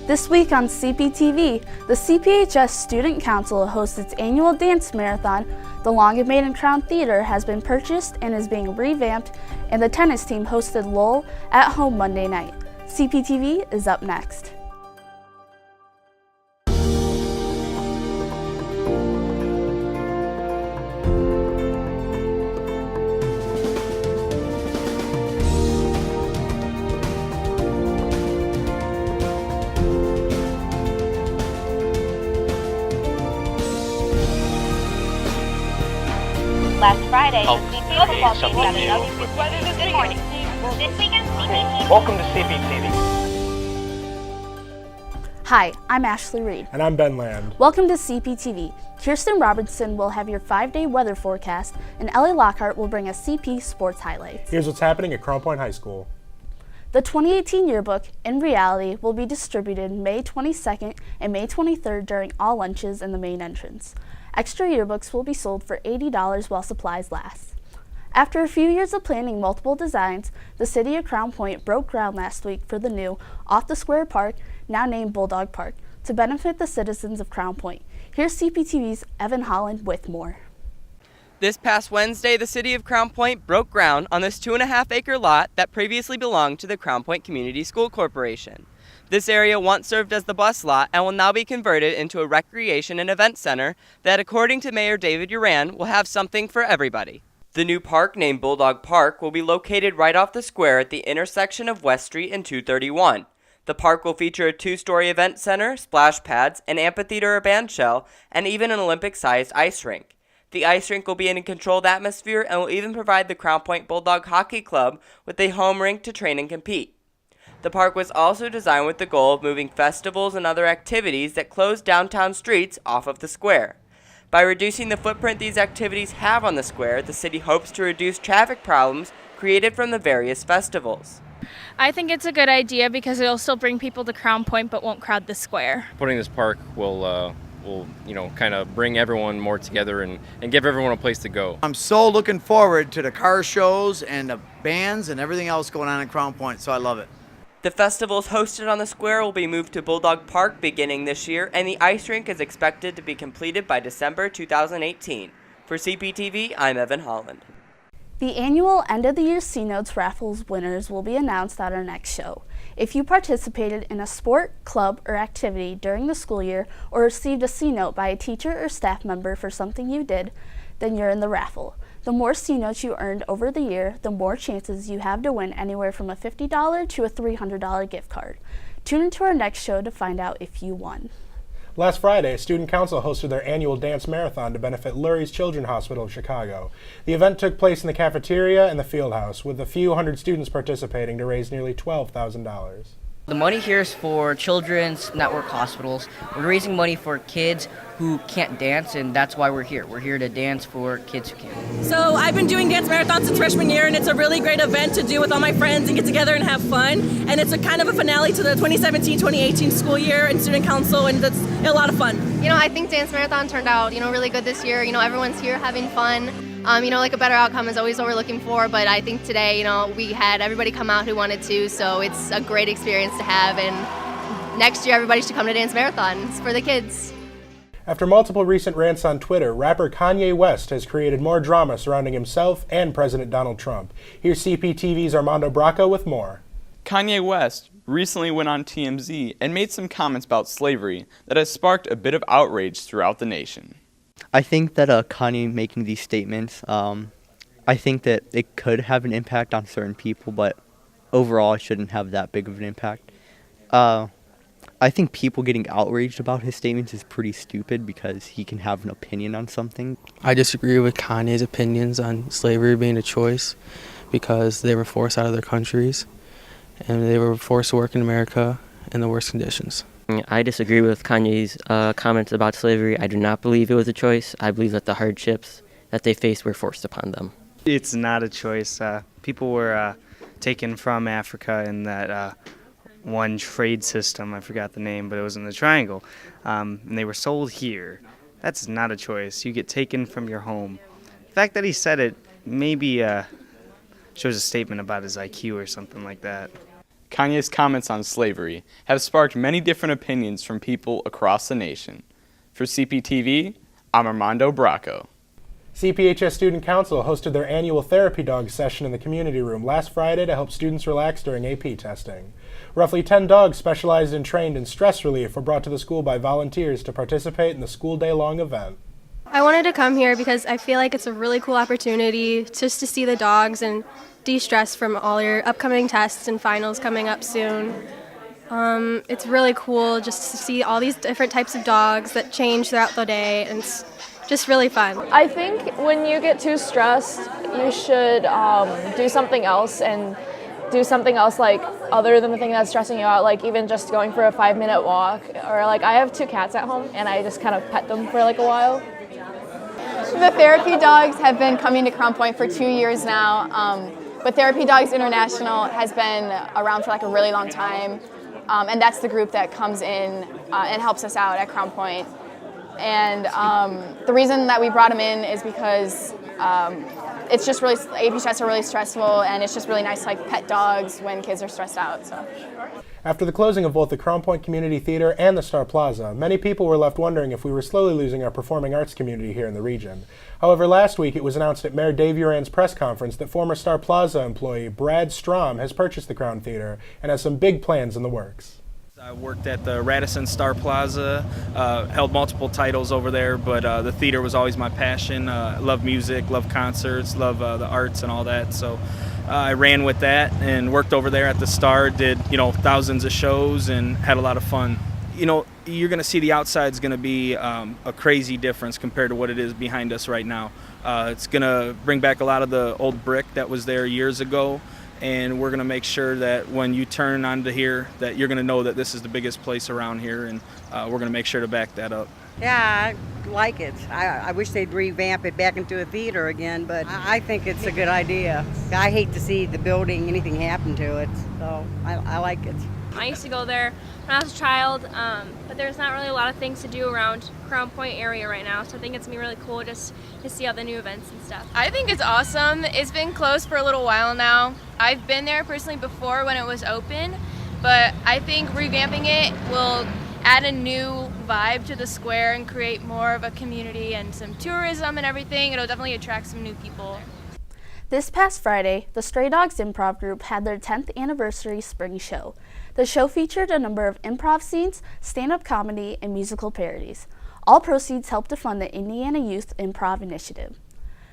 This week on CPTV, the CPHS Student Council hosts its annual dance marathon, the long-awaited Crown Theater has been purchased and is being revamped, and the tennis team hosted Lowell at home Monday night. CPTV is up next. Last Friday, the football team got another good weather this morning. This weekend, CPTV. Welcome to CPTV. Hi, I'm Ashley Reed. And I'm Ben Land. Welcome to CPTV. Kirsten Robertson will have your 5-day weather forecast, and Ellie Lockhart will bring us CP sports highlights. Here's what's happening at Crown Point High School. The 2018 yearbook, In Reality, will be distributed May 22nd and May 23rd during all lunches in the main entrance. Extra yearbooks will be sold for $80 while supplies last. After a few years of planning multiple designs, the City of Crown Point broke ground last week for the new off-the-square park, now named Bulldog Park, to benefit the citizens of Crown Point. Here's CPTV's Evan Holland with more. This past Wednesday, the City of Crown Point broke ground on this 2.5-acre lot that previously belonged to the Crown Point Community School Corporation. This area once served as the bus lot and will now be converted into a recreation and event center that, according to Mayor David Uran, will have something for everybody. The new park, named Bulldog Park, will be located right off the square at the intersection of West Street and 231. The park will feature a 2-story event center, splash pads, an amphitheater or band shell, and even an Olympic-sized ice rink. The ice rink will be in a controlled atmosphere and will even provide the Crown Point Bulldog Hockey Club with a home rink to train and compete. The park was also designed with the goal of moving festivals and other activities that close downtown streets off of the square. By reducing the footprint these activities have on the square, the city hopes to reduce traffic problems created from the various festivals. I think it's a good idea because it'll still bring people to Crown Point but won't crowd the square. Putting this park will kind of bring everyone more together and give everyone a place to go. I'm so looking forward to the car shows and the bands and everything else going on in Crown Point, so I love it. The festivals hosted on the square will be moved to Bulldog Park beginning this year, and the ice rink is expected to be completed by December 2018. For CPTV, I'm Evan Holland. The annual end-of-the-year C-Notes raffles winners will be announced at our next show. If you participated in a sport, club, or activity during the school year or received a C-Note by a teacher or staff member for something you did, then you're in the raffle. The more C-Notes you earned over the year, the more chances you have to win anywhere from a $50 to a $300 gift card. Tune into our next show to find out if you won. Last Friday, Student Council hosted their annual dance marathon to benefit Lurie's Children's Hospital of Chicago. The event took place in the cafeteria and the field house, with a few hundred students participating to raise nearly $12,000. The money here is for Children's Network Hospitals. We're raising money for kids who can't dance, and that's why we're here. We're here to dance for kids who can. So I've been doing dance marathons since freshman year, and it's a really great event to do with all my friends and get together and have fun. And it's a kind of a finale to the 2017-2018 school year and Student Council, and that's a lot of fun. I think dance marathon turned out, really good this year. Everyone's here having fun. A better outcome is always what we're looking for, but I think today, we had everybody come out who wanted to, so it's a great experience to have, and next year everybody should come to dance marathons for the kids. After multiple recent rants on Twitter, rapper Kanye West has created more drama surrounding himself and President Donald Trump. Here's CPTV's Armando Bracco with more. Kanye West recently went on TMZ and made some comments about slavery that has sparked a bit of outrage throughout the nation. I think that Kanye making these statements, I think that it could have an impact on certain people, but overall it shouldn't have that big of an impact. I think people getting outraged about his statements is pretty stupid because he can have an opinion on something. I disagree with Kanye's opinions on slavery being a choice because they were forced out of their countries and they were forced to work in America in the worst conditions. I disagree with Kanye's comments about slavery. I do not believe it was a choice. I believe that the hardships that they faced were forced upon them. It's not a choice. People were taken from Africa in that one trade system. I forgot the name, but it was in the Triangle. And they were sold here. That's not a choice. You get taken from your home. The fact that he said it maybe shows a statement about his IQ or something like that. Kanye's comments on slavery have sparked many different opinions from people across the nation. For CPTV, I'm Armando Bracco. CPHS Student Council hosted their annual therapy dog session in the community room last Friday to help students relax during AP testing. Roughly 10 dogs specialized and trained in stress relief were brought to the school by volunteers to participate in the school day-long event. I wanted to come here because I feel like it's a really cool opportunity just to see the dogs and de-stress from all your upcoming tests and finals coming up soon. It's really cool just to see all these different types of dogs that change throughout the day, and it's just really fun. I think when you get too stressed, you should do something else, and do something else like other than the thing that's stressing you out, like even just going for a 5-minute walk, or like I have 2 cats at home and I just kind of pet them for like a while. The therapy dogs have been coming to Crown Point for 2 years now, but Therapy Dogs International has been around for like a really long time, and that's the group that comes in and helps us out at Crown Point. And the reason that we brought them in is because it's just really, AP tests are really stressful, and it's just really nice to like pet dogs when kids are stressed out. So. After the closing of both the Crown Point Community Theater and the Star Plaza, many people were left wondering if we were slowly losing our performing arts community here in the region. However, last week it was announced at Mayor Dave Uran's press conference that former Star Plaza employee Brad Strom has purchased the Crown Theater and has some big plans in the works. I worked at the Radisson Star Plaza, held multiple titles over there, but the theater was always my passion. Love music, love concerts, love the arts and all that. So I ran with that and worked over there at the Star, did thousands of shows and had a lot of fun. You're going to see the outside's going to be a crazy difference compared to what it is behind us right now. It's going to bring back a lot of the old brick that was there years ago. And we're going to make sure that when you turn onto here that you're going to know that this is the biggest place around here, and we're going to make sure to back that up. Yeah, I like it. I wish they'd revamp it back into a theater again, but I think it's a good idea. I hate to see the building, anything happen to it, so I like it. I used to go there when I was a child, but there's not really a lot of things to do around Crown Point area right now, so I think it's going to be really cool just to see all the new events and stuff. I think it's awesome. It's been closed for a little while now. I've been there personally before when it was open, but I think revamping it will add a new vibe to the square and create more of a community and some tourism and everything. It'll definitely attract some new people. This past Friday, the Stray Dogs Improv Group had their 10th anniversary spring show. The show featured a number of improv scenes, stand-up comedy, and musical parodies. All proceeds helped to fund the Indiana Youth Improv Initiative.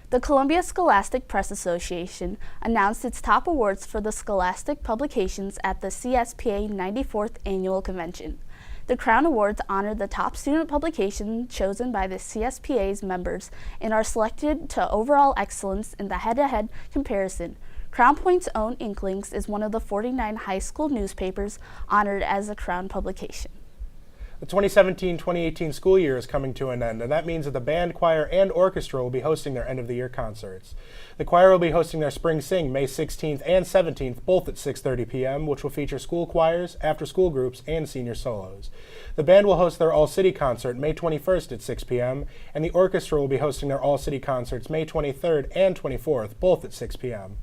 The Columbia Scholastic Press Association announced its top awards for the scholastic publications at the CSPA 94th Annual Convention. The Crown Awards honor the top student publication chosen by the CSPA's members and are selected to overall excellence in the head-to-head comparison. Crown Point's own Inklings is one of the 49 high school newspapers honored as a Crown publication. The 2017-2018 school year is coming to an end, and that means that the band, choir, and orchestra will be hosting their end-of-the-year concerts. The choir will be hosting their Spring Sing May 16th and 17th, both at 6:30 p.m., which will feature school choirs, after-school groups, and senior solos. The band will host their All-City concert May 21st at 6 p.m., and the orchestra will be hosting their All-City concerts May 23rd and 24th, both at 6 p.m.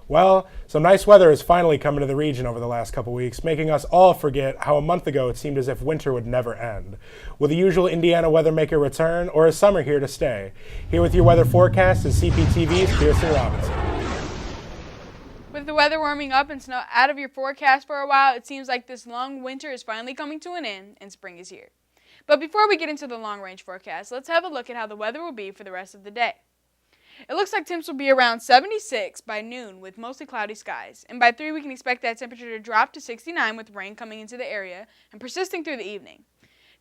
Well, some nice weather has finally come into the region over the last couple weeks, making us all forget how a month ago it seemed as if winter would never end. Will the usual Indiana weather maker return, or is summer here to stay? Here with your weather forecast is CPTV's Pearson Robinson. With the weather warming up and snow out of your forecast for a while, it seems like this long winter is finally coming to an end and spring is here. But before we get into the long-range forecast, let's have a look at how the weather will be for the rest of the day. It looks like temps will be around 76 by noon with mostly cloudy skies, and by 3 we can expect that temperature to drop to 69 with rain coming into the area and persisting through the evening.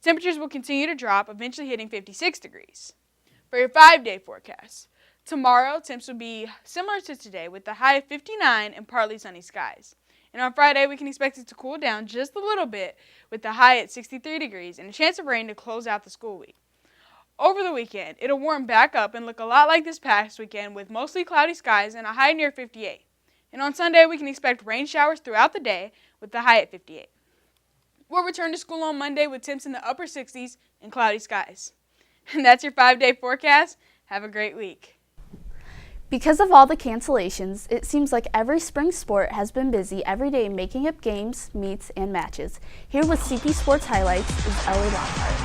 Temperatures will continue to drop, eventually hitting 56 degrees. For your 5-day forecast, tomorrow temps will be similar to today with the high of 59 and partly sunny skies. And on Friday we can expect it to cool down just a little bit with the high at 63 degrees and a chance of rain to close out the school week. Over the weekend, it'll warm back up and look a lot like this past weekend with mostly cloudy skies and a high near 58. And on Sunday, we can expect rain showers throughout the day with the high at 58. We'll return to school on Monday with temps in the upper 60s and cloudy skies. And that's your 5-day forecast. Have a great week. Because of all the cancellations, it seems like every spring sport has been busy every day making up games, meets, and matches. Here with CP Sports Highlights is Ellie Lockhart.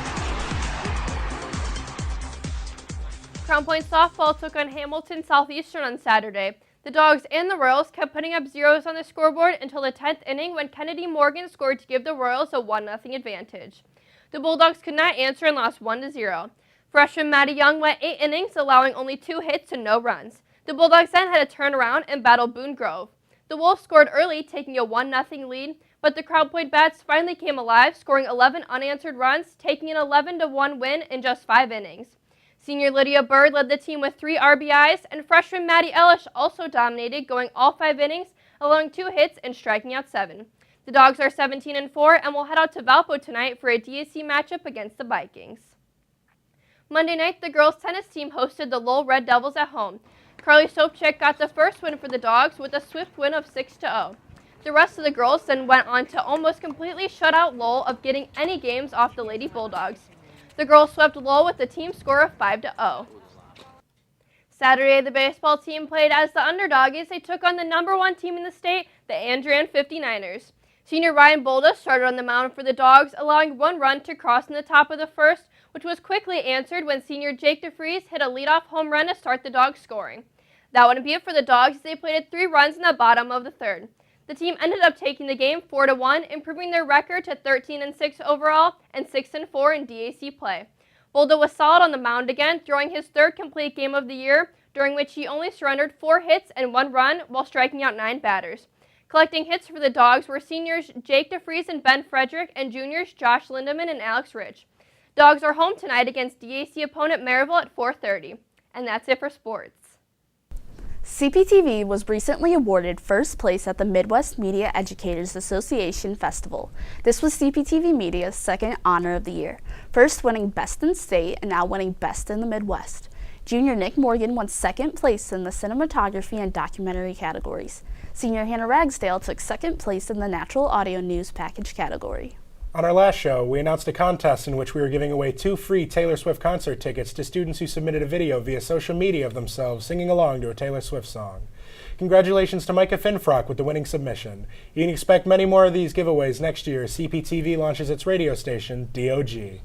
Crown Point softball took on Hamilton Southeastern on Saturday. The Dogs and the Royals kept putting up zeros on the scoreboard until the 10th inning when Kennedy Morgan scored to give the Royals a 1-0 advantage. The Bulldogs could not answer and lost 1-0. Freshman Maddie Young went 8 innings, allowing only 2 hits and no runs. The Bulldogs then had to turn around and battle Boone Grove. The Wolves scored early, taking a 1-0 lead, but the Crown Point Bats finally came alive, scoring 11 unanswered runs, taking an 11-1 win in just 5 innings. Senior Lydia Bird led the team with 3 RBIs, and freshman Maddie Ellish also dominated, going all 5 innings, allowing 2 hits and striking out 7. The Dogs are 17-4 and will head out to Valpo tonight for a DAC matchup against the Vikings. Monday night, the girls' tennis team hosted the Lowell Red Devils at home. Carly Sopchik got the first win for the Dogs with a swift win of 6-0. The rest of the girls then went on to almost completely shut out Lowell of getting any games off the Lady Bulldogs. The girls swept Lowell with a team score of 5-0. Saturday, the baseball team played as the underdog as they took on the #1 team in the state, the Andrean 59ers. Senior Ryan Bolda started on the mound for the Dogs, allowing 1 run to cross in the top of the first, which was quickly answered when senior Jake DeFries hit a leadoff home run to start the Dogs scoring. That wouldn't be it for the Dogs as they played 3 runs in the bottom of the third. The team ended up taking the game 4-1, improving their record to 13-6 overall and 6-4 in DAC play. Bolda was solid on the mound again, throwing his 3rd complete game of the year, during which he only surrendered 4 hits and 1 run while striking out 9 batters. Collecting hits for the Dogs were seniors Jake DeFries and Ben Frederick and juniors Josh Lindeman and Alex Rich. Dogs are home tonight against DAC opponent Maryville at 4:30. And that's it for sports. CPTV was recently awarded first place at the Midwest Media Educators Association Festival. This was CPTV Media's 2nd honor of the year, first winning Best in State and now winning Best in the Midwest. Junior Nick Morgan won 2nd place in the cinematography and documentary categories. Senior Hannah Ragsdale took 2nd place in the natural audio news package category. On our last show, we announced a contest in which we were giving away 2 free Taylor Swift concert tickets to students who submitted a video via social media of themselves singing along to a Taylor Swift song. Congratulations to Micah Finfrock with the winning submission. You can expect many more of these giveaways next year as CPTV launches its radio station, DOG.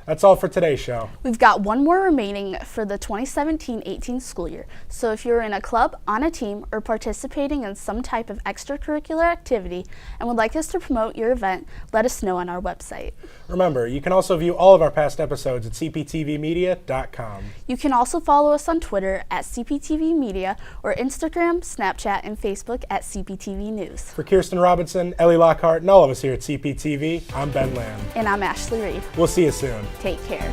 That's all for today's show. We've got 1 more remaining for the 2017-18 school year, so if you're in a club, on a team, or participating in some type of extracurricular activity and would like us to promote your event, let us know on our website. Remember, you can also view all of our past episodes at cptvmedia.com. You can also follow us on Twitter at CPTV Media or Instagram, Snapchat, and Facebook at CPTV News. For Kirsten Robinson, Ellie Lockhart, and all of us here at CPTV, I'm Ben Lamb. And I'm Ashley Reed. We'll see you soon. Take care.